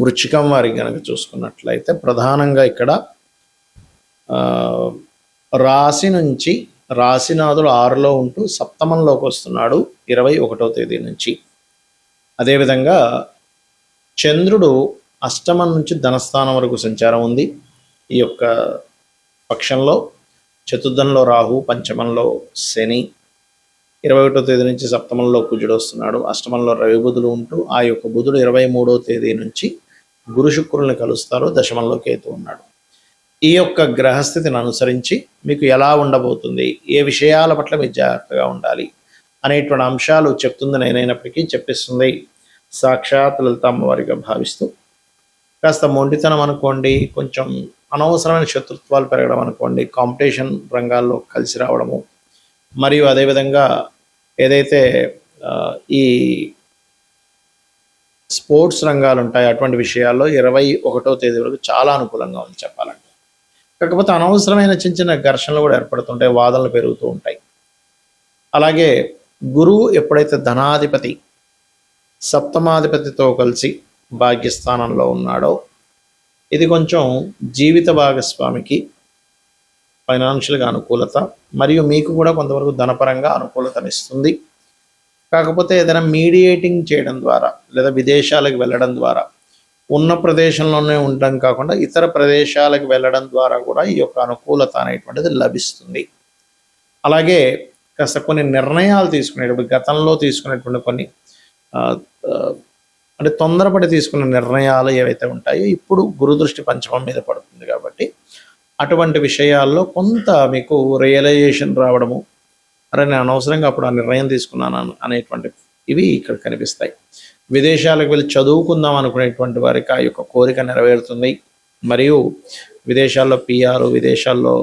వృచ్చికం వారికి కనుక చూసుకున్నట్లయితే ప్రధానంగా ఇక్కడ రాశి నుంచి రాశినాథుడు 6లో ఉంటూ సప్తమంలోకి వస్తున్నాడు 21వ తేదీ నుంచి. అదేవిధంగా చంద్రుడు అష్టమం నుంచి ధనస్థానం వరకు సంచారం ఉంది ఈ యొక్క పక్షంలో. చతుర్థంలో రాహు, పంచమంలో శని, 21వ తేదీ నుంచి సప్తమంలో కుజుడు వస్తున్నాడు. అష్టమంలో రవి బుధుడు ఉంటూ ఆ యొక్క బుధుడు 23వ తేదీ నుంచి గురు శుక్రుల్ని కలుస్తారు. దశమంలో కేతు ఉన్నాడు. ఈ యొక్క గ్రహస్థితిని అనుసరించి మీకు ఎలా ఉండబోతుంది, ఏ విషయాల పట్ల మీరు జాగ్రత్తగా ఉండాలి అనేటువంటి అంశాలు చెప్తుంది నేనైనప్పటికీ చెప్పిస్తుంది సాక్షాత్ లలిత అమ్మవారిగా భావిస్తూ. కాస్త మొండితనం అనుకోండి, కొంచెం అనవసరమైన శత్రుత్వాలు పెరగడం అనుకోండి, కాంపిటీషన్ రంగాల్లో కలిసి రావడము, మరియు అదేవిధంగా ఏదైతే ఈ స్పోర్ట్స్ రంగాలు ఉంటాయి అటువంటి విషయాల్లో 21వ తేదీ వరకు చాలా అనుకూలంగా ఉంది చెప్పాలంటే. కాకపోతే అనవసరమైన చిన్న చిన్న ఘర్షణలు కూడా ఏర్పడుతుంటాయి, వాదనలు పెరుగుతూ ఉంటాయి. అలాగే గురువు ఎప్పుడైతే ధనాధిపతి సప్తమాధిపతితో కలిసి భాగ్యస్థానంలో ఉన్నాడో ఇది కొంచెం జీవిత భాగస్వామికి ఫైనాన్షియల్గా అనుకూలత, మరియు మీకు కూడా కొంతవరకు ధనపరంగా అనుకూలతనిస్తుంది. కాకపోతే ఏదైనా మీడియేటింగ్ చేయడం ద్వారా లేదా విదేశాలకు వెళ్ళడం ద్వారా, ఉన్న ప్రదేశంలోనే ఉండడం కాకుండా ఇతర ప్రదేశాలకు వెళ్ళడం ద్వారా కూడా ఈ యొక్క అనుకూలత అనేటువంటిది లభిస్తుంది. అలాగే కాస్త కొన్ని నిర్ణయాలు తీసుకునేటప్పుడు గతంలో తీసుకునేటువంటి కొన్ని అంటే తొందరపడి తీసుకున్న నిర్ణయాలు ఏవైతే ఉంటాయో ఇప్పుడు గురుదృష్టి పంచమం మీద పడుతుంది కాబట్టి అటువంటి విషయాల్లో కొంత మీకు రియలైజేషన్ రావడము, అరే నేను అనవసరంగా అప్పుడు ఆ నిర్ణయం తీసుకున్నాను అనేటువంటి ఇవి ఇక్కడ కనిపిస్తాయి. విదేశాలకు వెళ్ళి చదువుకుందాం అనుకునేటువంటి వారికి ఆ యొక్క కోరిక నెరవేరుతుంది. మరియు విదేశాల్లో పిఆర్, విదేశాల్లో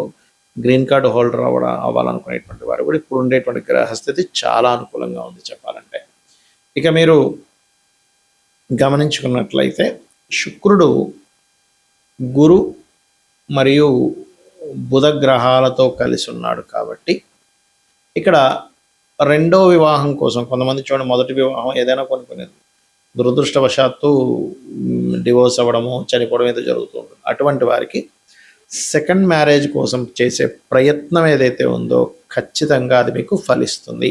గ్రీన్ కార్డు హోల్డర్ అవ్వాలనుకునేటువంటి వారు కూడా ఇప్పుడు ఉండేటువంటి గ్రహస్థితి చాలా అనుకూలంగా ఉంది చెప్పాలంటే. ఇక మీరు గమనించుకున్నట్లయితే శుక్రుడు గురు మరియు బుధ గ్రహాలతో కలిసి ఉన్నాడు కాబట్టి ఇక్కడ రెండో వివాహం కోసం కొంతమంది చూడండి, మొదటి వివాహం ఏదైనా కొన్ని దురదృష్టవశాత్తు డివోర్స్ అవ్వడము, చనిపోవడం ఏదో జరుగుతూ ఉంటుంది. అటువంటి వారికి సెకండ్ మ్యారేజ్ కోసం చేసే ప్రయత్నం ఏదైతే ఉందో ఖచ్చితంగా అది మీకు ఫలిస్తుంది.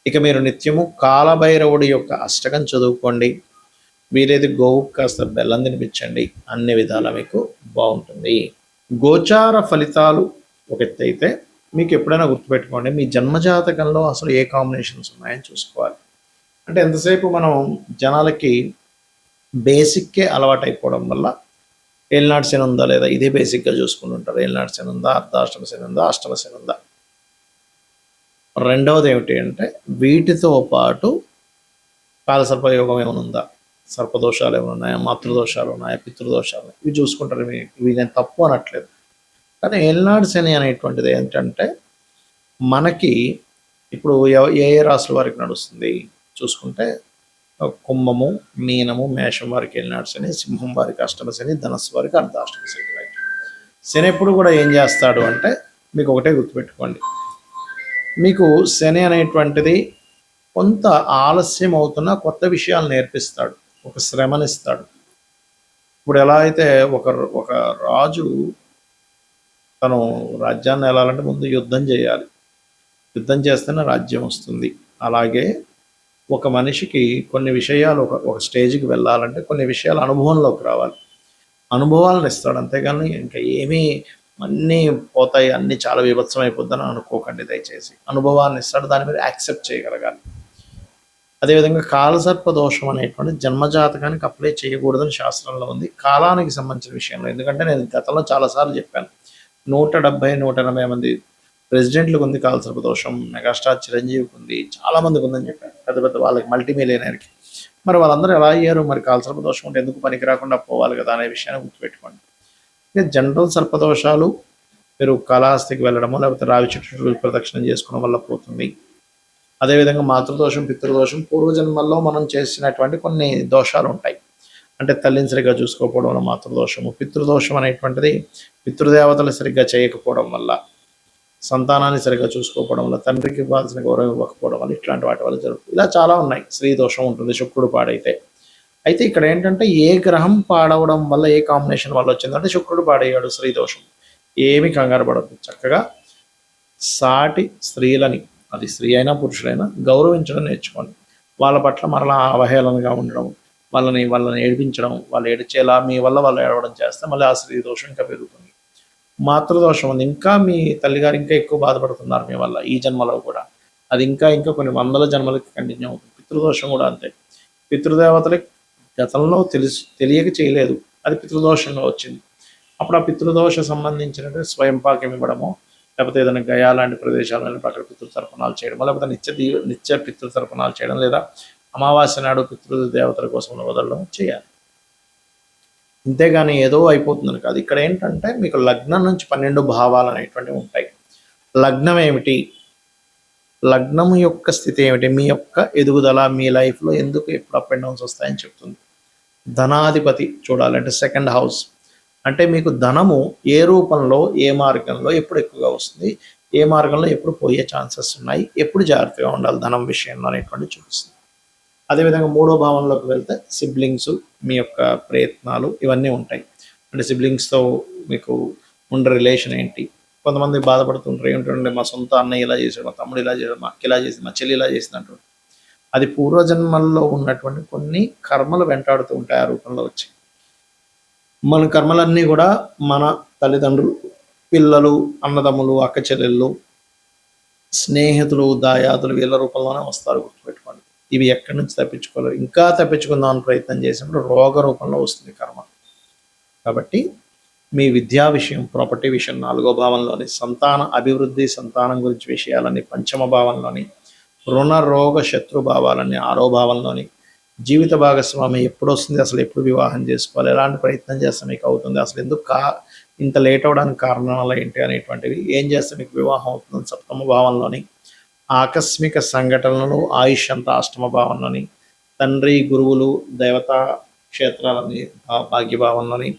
ఇక మీరు నిత్యము కాలభైరవుడి యొక్క అష్టకం చదువుకోండి, వీలైతే గోవు కాస్త బెల్లం తినిపించండి, అన్ని విధాలా మీకు బాగుంటుంది. గోచార ఫలితాలు ఒక ఎత్తు అయితే మీకు ఎప్పుడైనా గుర్తుపెట్టుకోండి, మీ జన్మజాతకంలో అసలు ఏ కాంబినేషన్స్ ఉన్నాయని చూసుకోవాలి. అంటే ఎంతసేపు మనం జనాలకి బేసిక్కే అలవాటు అయిపోవడం వల్ల ఏలినాటి శని ఉందా లేదా ఇదే బేసిక్గా చూసుకుంటుంటారు. ఏలినాటి శని ఉందా, అర్ధాష్టమ శని ఉందా, అష్టమ శని ఉందా. రెండవది ఏమిటి అంటే వీటితో పాటు కాలసర్పయోగం ఏమైనా ఉందా, సర్పదోషాలు ఏమైనా ఉన్నాయా, మాతృదోషాలు ఉన్నాయా, పితృదోషాలు ఉన్నాయా, ఇవి చూసుకుంటారు. ఇవి నేను తప్పు అనట్లేదు, కానీ ఏలినాటి శని అనేటువంటిది ఏంటంటే మనకి ఇప్పుడు ఏ ఏ రాశుల వారికి నడుస్తుంది చూసుకుంటే కుంభము, మీనము, మేషం వారికి ఏలినాటి శని, సింహం వారికి అష్టమ శని, ధనస్సు వారికి అర్ధాష్టమ శని. రైట్. శని ఎప్పుడు కూడా ఏం చేస్తాడు అంటే మీకు ఒకటే గుర్తుపెట్టుకోండి, మీకు శని అనేటువంటిది కొంత ఆలస్యం అవుతున్న కొత్త విషయాలు నేర్పిస్తాడు, ఒక శ్రమనిస్తాడు. ఇప్పుడు ఎలా అయితే ఒక రాజు తను రాజ్యాన్ని వెళ్ళాలంటే ముందు యుద్ధం చేయాలి, యుద్ధం చేస్తేనే రాజ్యం వస్తుంది. అలాగే ఒక మనిషికి కొన్ని విషయాలు ఒక స్టేజ్కి వెళ్ళాలంటే కొన్ని విషయాలు అనుభవంలోకి రావాలి, అనుభవాలను ఇస్తాడు. అంతేగాని ఇంకా ఏమీ అన్నీ పోతాయి, అన్నీ చాలా విభత్సం అయిపోద్దని అనుకోకండి దయచేసి. అనుభవాన్ని ఇస్తాడు, దాని మీద యాక్సెప్ట్ చేయగలగాలి. అదేవిధంగా కాలసర్ప దోషం అనేటువంటి జన్మజాతకానికి అప్లై చేయకూడదని శాస్త్రంలో ఉంది కాలానికి సంబంధించిన విషయంలో. ఎందుకంటే నేను గతంలో చాలాసార్లు చెప్పాను, 170-180 మంది ప్రెసిడెంట్లకు ఉంది కాలసర్ప దోషం, మెగాస్టార్ చిరంజీవికి ఉంది, చాలామందికి ఉందని చెప్పాను, పెద్ద పెద్ద వాళ్ళకి, మల్టీమిలియనర్కి. మరి వాళ్ళందరూ ఎలా అయ్యారు? మరి కాలసర్ప దోషం ఉంటే ఎందుకు పనికి రాకుండా పోవాలి కదా అనే విషయాన్ని గుర్తుపెట్టుకోండి. ఇక జనరల్ సర్పదోషాలు మీరు కాళహస్తికి వెళ్ళడమో లేకపోతే రావి చెట్టు ప్రదక్షిణం చేసుకోవడం వల్ల పోతుంది. అదేవిధంగా మాతృదోషం, పితృదోషం పూర్వజన్మల్లో మనం చేసినటువంటి కొన్ని దోషాలు ఉంటాయి. అంటే తల్లిని సరిగ్గా చూసుకోకపోవడం వల్ల మాతృదోషము, పితృదోషం అనేటువంటిది పితృదేవతలు సరిగ్గా చేయకపోవడం వల్ల, సంతానాన్ని సరిగ్గా చూసుకోకపోవడం వల్ల, తండ్రికి ఇవ్వాల్సిన గౌరవం ఇవ్వకపోవడం వల్ల, ఇట్లాంటి వాటి వల్ల జరుగుతుంది. ఇలా చాలా ఉన్నాయి. స్త్రీ దోషం ఉంటుంది శుక్రుడు పాడైతే. అయితే ఇక్కడ ఏంటంటే ఏ గ్రహం పాడవడం వల్ల ఏ కాంబినేషన్ వల్ల వచ్చిందంటే శుక్రుడు పాడయ్యాడు, స్త్రీ దోషం. ఏమి కంగారు పడద్దు, చక్కగా సాటి స్త్రీలని, అది స్త్రీ అయినా పురుషులైనా గౌరవించడం నేర్చుకోండి. వాళ్ళ పట్ల మరలా అవహేళనగా ఉండడం, వాళ్ళని ఏడిపించడం, వాళ్ళు ఏడిచేలా మీ వల్ల వాళ్ళు ఏడవడం చేస్తే మళ్ళీ ఆ స్త్రీ దోషం ఇంకా పెరుగుతుంది. మాతృదోషం ఉంది, ఇంకా మీ తల్లిగారు ఇంకా ఎక్కువ బాధపడుతున్నారు మీ వల్ల ఈ జన్మలో కూడా, అది ఇంకా ఇంకా కొన్ని వందల జన్మలకి కంటిన్యూ అవుతుంది. పితృదోషం కూడా అంతే. పితృదేవతలకి గతంలో తెలియక చేయలేదు, అది పితృదోషంగా వచ్చింది. అప్పుడు ఆ పితృదోష సంబంధించినట్టు స్వయం పాకం ఇవ్వడము, లేకపోతే ఏదైనా గయా లాంటి ప్రదేశాలు వెళ్ళి అక్కడ పితృతర్పణాలు చేయడం, లేకపోతే నిత్య పితృతర్పణాలు చేయడం, లేదా అమావాస్య నాడు పితృదేవతల కోసం వదలడం చేయాలి. అంతేగాని ఏదో అయిపోతుందని కాదు. ఇక్కడ ఏంటంటే మీకు లగ్నం నుంచి 12 భావాలు అనేటువంటివి ఉంటాయి. లగ్నం ఏమిటి, లగ్నం యొక్క స్థితి ఏమిటి, మీ యొక్క ఎదుగుదల, మీ లైఫ్లో ఎందుకు ఎప్పుడు అప్ అండ్ డౌన్స్ వస్తాయని చెప్తుంది. ధనాధిపతి చూడాలంటే సెకండ్ హౌస్, అంటే మీకు ధనము ఏ రూపంలో ఏ మార్గంలో ఎప్పుడు ఎక్కువగా వస్తుంది, ఏ మార్గంలో ఎప్పుడు పోయే ఛాన్సెస్ ఉన్నాయి, ఎప్పుడు జాగ్రత్తగా ఉండాలి ధనం విషయంలో అనేటువంటి చూపిస్తుంది. అదేవిధంగా 3వ భావంలోకి వెళ్తే సిబ్లింగ్స్, మీ యొక్క ప్రయత్నాలు ఇవన్నీ ఉంటాయి. అంటే సిబ్లింగ్స్తో మీకు ఉండే రిలేషన్ ఏంటి. కొంతమంది బాధపడుతుంటారు, ఏమిటంటే మా సొంత అన్నయ్య ఇలా చేశాడు, మా తమ్ముడు ఇలా చేశాడు, మా అక్క ఇలా చేసింది, మా చెల్లి ఇలా చేసింది అంటారు. అది పూర్వజన్మల్లో ఉన్నటువంటి కొన్ని కర్మలు వెంటాడుతూ ఉంటాయి ఆ రూపంలో వచ్చి. మన కర్మలన్నీ కూడా మన తల్లిదండ్రులు, పిల్లలు, అన్నదమ్ములు, అక్క చెల్లెళ్ళు, స్నేహితులు, దాయాదులు వీళ్ళ రూపంలోనే వస్తారు, గుర్తుపెట్టుకోండి. ఇవి ఎక్కడి నుంచి తప్పించుకోలేరు. ఇంకా తప్పించుకుందామని ప్రయత్నం చేసినప్పుడు రోగ రూపంలో వస్తుంది కర్మ. కాబట్టి మీ విద్యా విషయం, ప్రాపర్టీ విషయం 4వ భావంలోని, సంతాన అభివృద్ధి, సంతానం గురించి విషయాలని 5వ భావంలోని, రుణ రోగ శత్రు భావాలని 6వ భావంలోని, జీవిత భాగస్వామి ఎప్పుడు వస్తుంది, అసలు ఎప్పుడు వివాహం చేసుకోవాలి, ఎలాంటి ప్రయత్నం చేస్తే మీకు అవుతుంది, అసలు ఎందుకు ఇంత లేట్ అవ్వడానికి కారణాలు ఏంటి అనేటువంటివి, ఏం చేస్తే మీకు వివాహం అవుతుంది 7వ భావంలోని, ఆకస్మిక సంఘటనలు, ఆయుష్ అంతా 8వ భావంలోని, తండ్రి, గురువులు, దేవతా క్షేత్రాలని భాగ్యభావంలోని,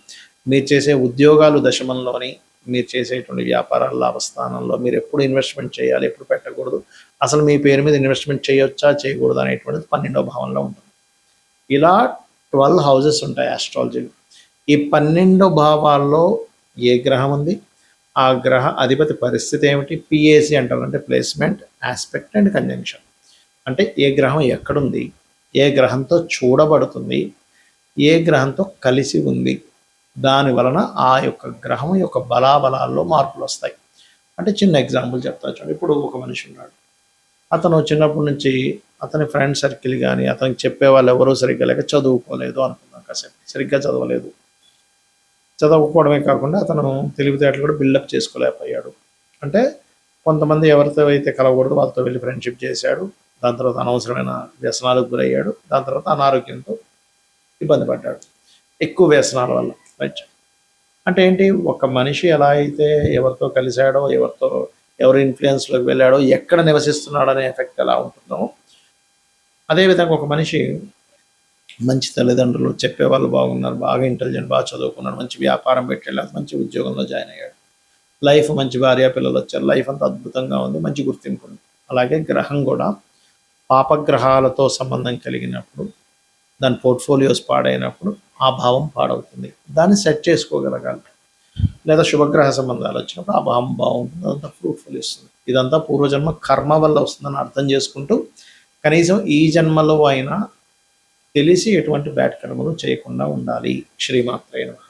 మీరు చేసే ఉద్యోగాలు దశమంలోని, మీరు చేసేటువంటి వ్యాపారాల లాభస్థానంలో, మీరు ఎప్పుడు ఇన్వెస్ట్మెంట్ చేయాలి, ఎప్పుడు పెట్టకూడదు, అసలు మీ పేరు మీద ఇన్వెస్ట్మెంట్ చేయొచ్చా చేయకూడదు అనేటువంటిది 12వ భావంలో ఉంటుంది. ఇలా 12 హౌసెస్ ఉంటాయి ఆస్ట్రాలజీలో. ఈ 12 భావాల్లో ఏ గ్రహం ఉంది, ఆ గ్రహ అధిపతి పరిస్థితి ఏమిటి, పిఏసి అంటారు, అంటే ప్లేస్మెంట్, ఆస్పెక్ట్ అండ్ కంజంక్షన్. అంటే ఏ గ్రహం ఎక్కడుంది, ఏ గ్రహంతో చూడబడుతుంది, ఏ గ్రహంతో కలిసి ఉంది, దాని వలన ఆ యొక్క గ్రహం యొక్క బలాబలాల్లో మార్పులు వస్తాయి. అంటే చిన్న ఎగ్జాంపుల్ చెప్తా చూడండి. ఇప్పుడు ఒక మనిషి ఉన్నాడు, అతను చిన్నప్పటి నుంచి అతని ఫ్రెండ్ సర్కిల్ కానీ అతనికి చెప్పే వాళ్ళు ఎవరూ సరిగ్గా లేక చదువుకోలేదు అనుకుందాం, కాసేపు సరిగ్గా చదవలేదు, చదవకపోవడమే కాకుండా అతను తెలివితేటలు కూడా బిల్డప్ చేసుకోలేకపోయాడు. అంటే కొంతమంది ఎవరితో అయితే కలవకూడదు వాళ్ళతో వెళ్ళి ఫ్రెండ్షిప్ చేశాడు, దాని తర్వాత అనవసరమైన వ్యసనాలకు గురయ్యాడు, దాని తర్వాత అనారోగ్యంతో ఇబ్బంది పడ్డాడు, ఎక్కువ వ్యసనాల వల్ల. రైట్. అంటే ఏంటి, ఒక మనిషి ఎలా అయితే ఎవరితో కలిశాడో, ఎవరి ఇన్ఫ్లుయెన్స్లోకి వెళ్ళాడో, ఎక్కడ నివసిస్తున్నాడో అనే ఎఫెక్ట్ ఎలా ఉంటుందో, అదేవిధంగా ఒక మనిషి మంచి తల్లిదండ్రులు, చెప్పేవాళ్ళు బాగున్నారు, బాగా ఇంటెలిజెంట్, బాగా చదువుకున్నాడు, మంచి వ్యాపారం పెట్టాడు, మంచి ఉద్యోగంలో జాయిన్ అయ్యాడు, లైఫ్ మంచి భార్య పిల్లలు వచ్చారు, లైఫ్ అంతా అద్భుతంగా ఉంది, మంచి గుర్తింపు ఉంది. అలాగే గ్రహం కూడా పాపగ్రహాలతో సంబంధం కలిగినప్పుడు, దాని పోర్ట్ఫోలియోస్ పాడైనప్పుడు ఆ భావం పాడవుతుంది, దాన్ని సెట్ చేసుకోగలగాలి. లేదా శుభగ్రహ సంబంధాలు వచ్చినప్పుడు ఆ భావం బాగుంటుంది, అదంతా ఫ్రూట్ఫుల్ ఇస్తుంది. ఇదంతా పూర్వజన్మ కర్మ వల్ల వస్తుందని అర్థం చేసుకుంటూ కనీసం ఈ జన్మలో అయినా తెలిసి ఎటువంటి బ్యాడ్ కర్మలు చేయకుండా ఉండాలి. శ్రీమాత్రే నమః.